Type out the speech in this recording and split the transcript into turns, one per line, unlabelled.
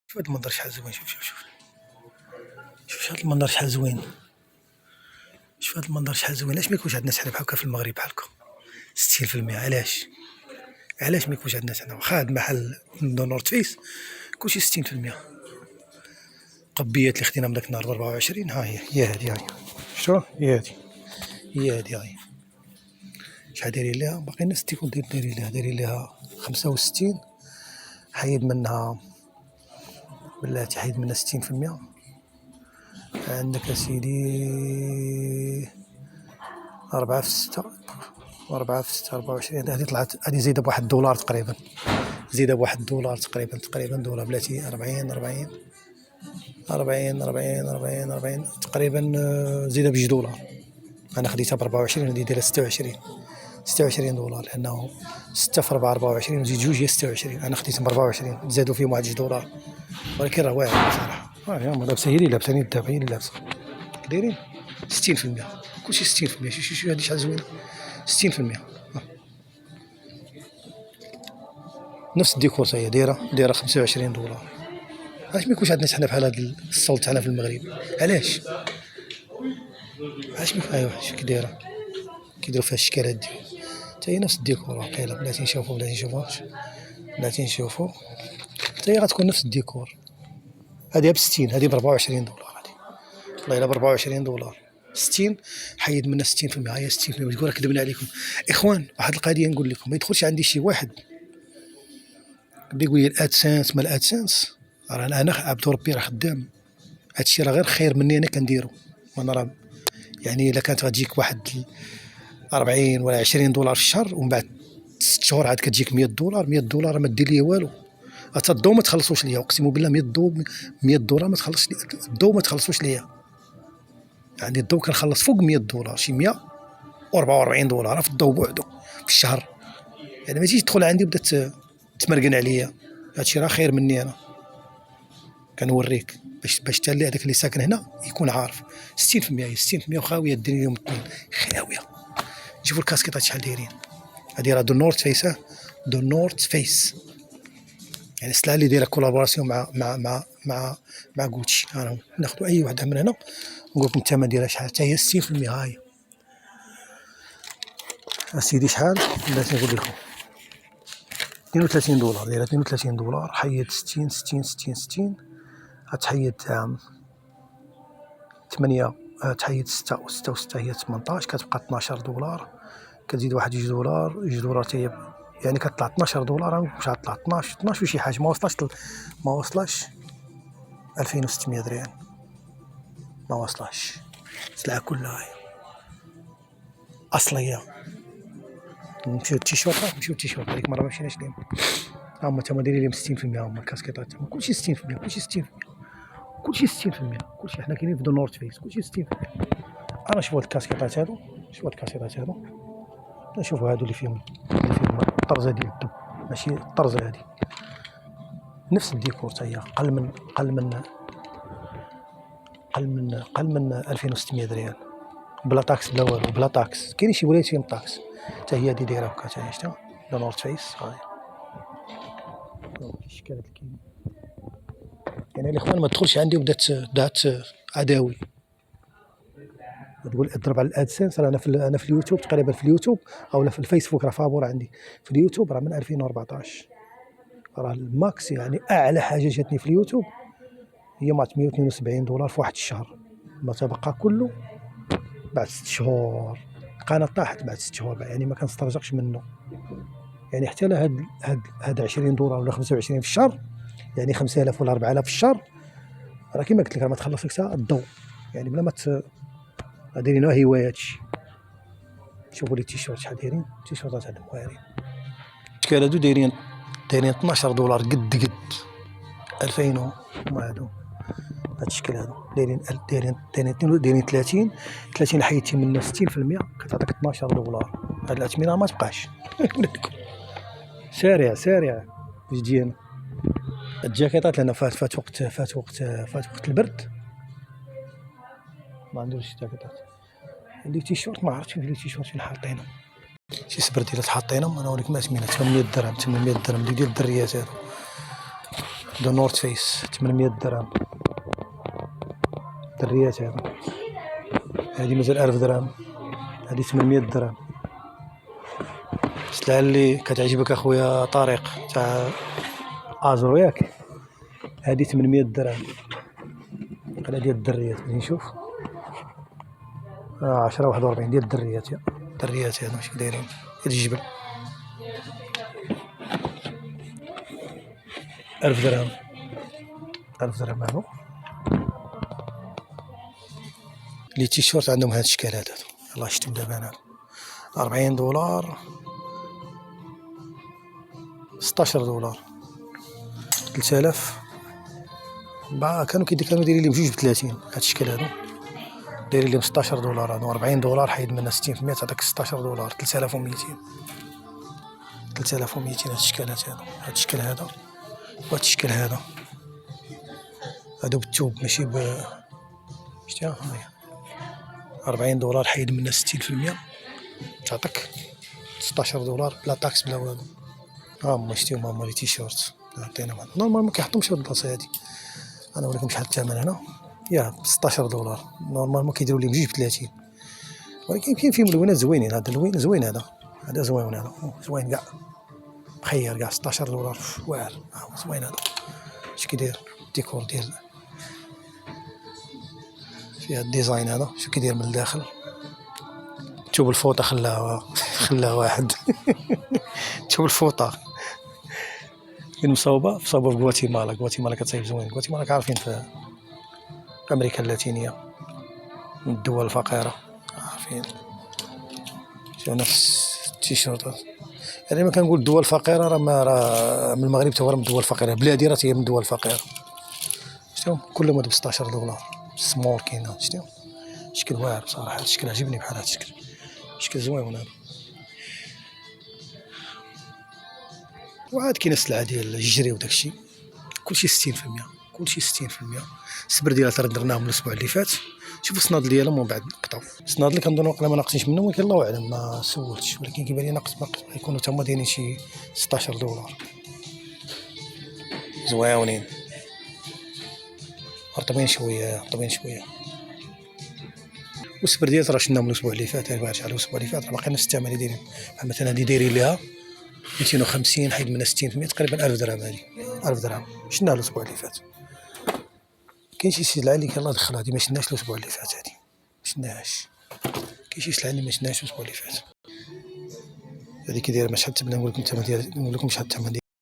شوف هاد المنظر شحال زوين. شوف هاد المنظر شحال زوين. شوف هاد المنظر شحال زوين. علاش ما يكونش عندنا حنا بحال هكا في المغرب بحالكم 60%؟ علاش ما يكونش عندنا حنا؟ واخا هاد المحل دو نورت فيس كلشي 60%. قبيات اللي خدينا من داك النهار ب 24 ها هي هادي شتو هي هادي هاهي. شحال دايرين ليها؟ باقي نفس التيكون دايرين ليها 65. حيد منها بلاتي، حيد منها 60%. عندك اسيدي 4 في 6 4 في 6 24. هذه طلعت، هذه زايده بواحد $1 تقريبا، زايده بواحد $1 تقريبا دولار بلاتي. 40 تقريبا، زايده $2. انا خديتها ب 24 وهذه دايره 26 دولار، لانه 6 في 4 24 وزيد جوج هي 26. انا خديتهم ب 24 زادوا فيهم واحد $2، ولكن راه واعر بصراحه. هما لابسه، هي اللي لابسه دابا، هي اللي لابسه. دايرين 60%، كلشي 60%. شوف هادي شحال زوينه، 60%. نفس الديكور هي دايره $25. علاش ما يكونش عندنا حنا بحال هاد الصوت تاعنا في المغرب؟ علاش ما ايوا شوف كي دايره، كيديروا فيها الشكل هادي. حتى هي نفس الديكور واقيلا. بلاتي نشوفوا حتى هي غتكون نفس الديكور. هادي ب 60، هادي ب $24. هادي والله الا ب $24. 60 حيد منها 60%. هي 60%. تقول كذبنا عليكم اخوان. واحد القضيه نقول لكم، ما يدخلش عندي شي واحد بدا يقول لي الادسنس ما الادسنس. راه انا عبد ربي راه خدام. هادشي راه غير خير مني انا كنديرو. وانا راه يعني الا كانت غتجيك واحد 40 ولا $20 في الشهر، ومن بعد 6 شهور عاد كتجيك $100 ما دير ليا والو. حتى الضو ما تخلصوش ليا، اقسم بالله $100 ما تخلصش لي الضو، ما تخلصوش ليا. يعني الضو كنخلص فوق $100، شي $144 في الضو بوحدو في الشهر. يعني ما تجيش تدخل عندي وبدا تمرقن عليا. هادشي راه خير مني انا كنوريك، باش حتى هذاك اللي ساكن هنا يكون عارف. 60% وخاويه الدنيا اليوم الاثنين خاويه. شوفوا الكاسكيطات شحال دايرين. هادي راه دو نورت فيس، يعني السلعه اللي دايره كولابوراسيون مع غوتشي. انا ناخذوا اي وحده من هنا ونقول لكم الثمن ديالها شحال. حتى هي 60%. ها هي اسيدي شحال بلاتي نقول لكم. $32 دايره $32. حيد 60 غتحيد 8. تحيد 6 و6 هي 18، كتبقى $12. كتزيد واحد $2 حتى هي، يعني كتطلع $12. مش غتطلع 12 وشي حاجه، ما وصلاش 2600 ريال، ما وصلاش. السلعه كلها هي اصليه. نمشيو التيشيرت هذيك مره ما مشيناش ليهم. هما تما دايرين لهم 60%. هما الكاسكيطات كلشي 60%، كلشي 60%. كلشي حنا كاينين في دو نورت فيس، كلشي 60%. انا شوفوا هاد الكاسكيطات هادو، نشوفوا هادو اللي فيهم الطرزه ديال الدب، ماشي الطرزه هادي. نفس الديكور حتى هي قل من 2600 ريال بلا طاكس بلا والو، بلا طاكس. كاين شي ولايات فيهم طاكس. حتى هي هادي دايره هكا، حتى هي شتا دو نورت فيس. ها هي الشكل هاد الكيلو. يعني الاخوان ما تدخلش عندي وبدات عداوي تقول اضرب على الادسنس. انا في اليوتيوب تقريبا، في اليوتيوب او في الفيسبوك راه فابور عندي. في اليوتيوب راه من 2014 راه الماكس، يعني اعلى حاجه جاتني في اليوتيوب هي مات $172 في واحد الشهر. ما تبقى كله بعد 6 شهور. القناه طاحت بعد 6 شهور، يعني ما كنسترجعش منه. يعني حتى هاد $20 ولا 25 في الشهر، يعني 5000 ولا 4000 في الشهر. راه كيما قلت لك ما تخلص لك الضوء، يعني بلا ما دايرينها هواياتشي. شوفوا لي التيشيرت شحال دايرين. التيشيرتات هادو واعرين. الاشكال هادو دايرين $12 قد 2000 هما هادو. هاد الشكل هادو دايرين 30 حيدتي منه 60% كتعطيك $12. هاد الاثمنه ما تبقاش. سارع باش تجينا الجاكيطات، لان فات وقت البرد ما عندوش جاكيطات. عندي تيشيرت ما عرفتش فين التيشيرت فين حاطينه. شي سبرديلات حاطينهم. انا ولكن ما سمينا $800 ديال الدريات هادو. ذا نورث فيس 800 درهم دريات هذه مازال 1000 درهم، هذه 800 درهم. السلعة اللي كتعجبك اخويا طارق تاع ازرو ياك، هذه 800 درهم قال ديال الدريات. نشوف 10 41 ديال الدريات، الدريات هادو ماشي دايرين هاد الجبل. 1000 درهم، 1000 درهم هادو. لي تيشورت عندهم هاد الشكل هذا، يلاه شفتهم دابا انا 40 دولار 16 دولار 3000. كانوا دايرين لهم جوج ب30 هاد الشكل هادو، دايرين لهم 16 دولار هادو. 40 دولار حيد منها 60% تعطيك 16 دولار 3200. 3200 هاد الشكلات هادو، هاد الشكل هذا وهاد الشكل هذا، هادو بالثوب ماشي شتيها هاهي. 40 دولار حيد منها 60% تعطيك 16 دولار بلا طاكس بلا والو. هما شتيهم هما لي تيشورت عطينا نورمال ما كيحطهمش في هاد البلاصه هادي. انا نوريكم شحال الثمن هنا، 16 دولار نورمالمون كيديروا لهم جوج ب30، ولكن كاين فيهم لوينات زوينين. هذا اللوين زوين، هذا زوين، هذا زوين كاع، مخير كاع 16 دولار واعر زوين. هذا اش كيدير الديكور ديال فيها الديزاين هذا، شو كيدير من الداخل. تشوف الفوطه خلاها واحد تشوف الفوطه فين مصوبه في غواتيمالا كتصايب زوين. غواتيمالا كعارفين في امريكا اللاتينيه، من الدول الفقيره عارفين. شوف نفس التيشيرت يعني ما كنقول الدول الفقيره راه من المغرب تا هو من الدول الفقيره، بلادي راه هي من الدول الفقيره. شتو كلهم هادو ب 16 دولار سمول كاين. شتو شكل واعر بصراحه، هاد الشكل عجبني بحال هاد الشكل، شكل زوين هذا. وعاد كاين السلعه ديال الجري وداكشي كلشي 60%، كلشي 60%. السبر ديالها ترى درناهم الاسبوع اللي فات. شوف الصنادل ديالهم ومن بعد نقطعوا الصنادل. كنظن واقيلا ما ناقصينش منهم، ولكن الله اعلم ما سولتش، ولكن كيبان لي ناقص يكونوا تما دايرين شي 16 دولار زويونين رطبين شويه. والسبر ديالها راه شفناهم الاسبوع اللي فات، على الاسبوع اللي فات راه باقي نفس الثمن اللي دايرين. مثلا هادي دايرين ليها 250 حيد من 60% تقريبا 1000 درهم. هادي 1000 درهم شفناها الاسبوع اللي فات. كاين شي سلعه اللي يلاه دخلها هادي ما شفناهاش الاسبوع اللي فات، هادي ما شفناهاش. كاين شي سلعه اللي ما شفناهاش الاسبوع اللي فات. هادي كي دايره شحال الثمن؟ نقول لكم الثمن ديالها، نقول لكم شحال الثمن.